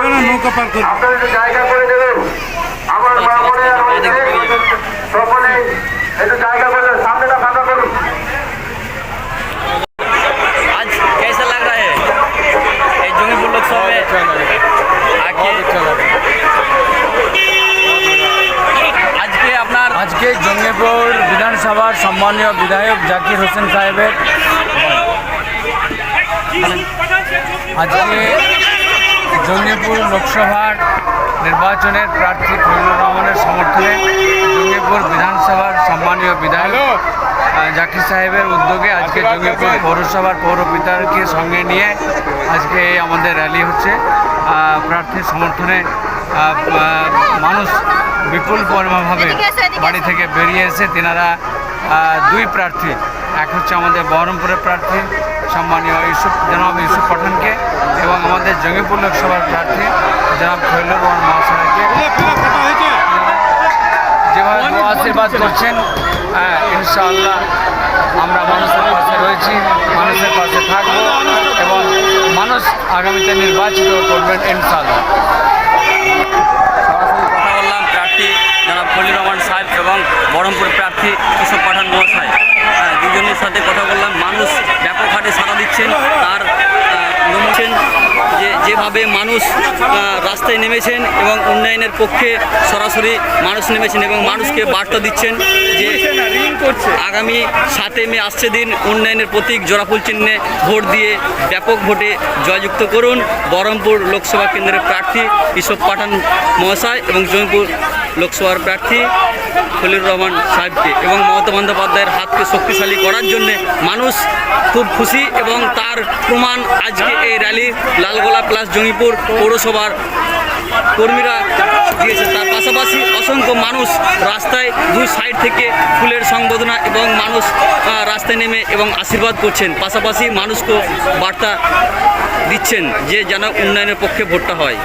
যাবে না, নৌকা পার করবে। আপনারা একটু জায়গা করে দেবেন। আমার মা মনে সকলে একটু জায়গা করে দেবেন, সামনেটা ফাঁকা করুন। आज कैसा लग रहा है ये जंगीपुर लोकसभा में आके আজকে আপনার আজকে জঙ্গিপুর বিধানসভার সম্মানীয় বিধায়ক জাকির হোসেন সাহেবের আজকে জঙ্গিপুর লোকসভার নির্বাচনের প্রার্থী খলিলুর রহমানের সমর্থনে জঙ্গিপুর বিধানসভার সম্মানীয় বিধায়ক জাকির সাহেবের উদ্যোগে আজকে জঙ্গিপুর পৌরসভার পৌরপিতাকে সঙ্গে নিয়ে আজকে আমাদের র্যালি হচ্ছে। প্রার্থীর সমর্থনে মানুষ বিপুল পরিমাণভাবে বাড়ি থেকে বেরিয়ে এসে তেনারা দুই প্রার্থী, এক হচ্ছে আমাদের বহরমপুরের প্রার্থী সম্মানীয় জনাব ইউসুফ পাঠানকে এবং আমাদের জঙ্গিপুর লোকসভার প্রার্থী জনাব খলিলুর রহমান মহাশয়কে যেভাবে দোয়া আশীর্বাদ করছেন, ইনশাআল্লাহ আমরা মানুষের পাশে রয়েছি, মানুষের পাশে থাকবো এবং মানুষ আগামীতে নির্বাচিত করবেন ইনশাআল্লাহ। সরাসরি কথা বললাম প্রার্থী জনাব খলিলুর রহমান সাহেব এবং বহরমপুর প্রার্থী ইউসুফ পাঠান মহাশয়, দুজনের সাথে কথা বললাম। মানুষ ব্যাপক হারে সাড়া দিচ্ছেন, তার নমছেন যেভাবে মানুষ রাস্তায় নেমেছেন এবং উন্নয়নের পক্ষে সরাসরি মানুষ নেমেছেন এবং মানুষকে বার্তা দিচ্ছেন যে আগামী 7 মে আসছে দিন, উন্নয়নের প্রতীক জোড়াফুল চিহ্নে ভোট দিয়ে ব্যাপক ভোটে জয়যুক্ত করুন বহরমপুর লোকসভা কেন্দ্রের প্রার্থী ইউসুফ পাঠান মহাশয় এবং জঙ্গিপুর লোকসভার প্রার্থী খলিলুর রহমান সাহেবকে। এবং মমতা বন্দ্যোপাধ্যায়ের হাতকে শক্তিশালী করার জন্য মানুষ খুব খুশি এবং তার প্রমাণ আজকে এই র্যালি লালগোলা প্লাস জঙ্গিপুর পৌরসভার কর্মীরা দিয়েছে। তার পাশাপাশি অসংখ্য মানুষ রাস্তায় দুই সাইড থেকে ফুলের সংবর্ধনা এবং মানুষ রাস্তায় নেমে এবং আশীর্বাদ করছেন, পাশাপাশি মানুষকে বার্তা দিচ্ছেন যে যেন উন্নয়নের পক্ষে ভোটটা হয়।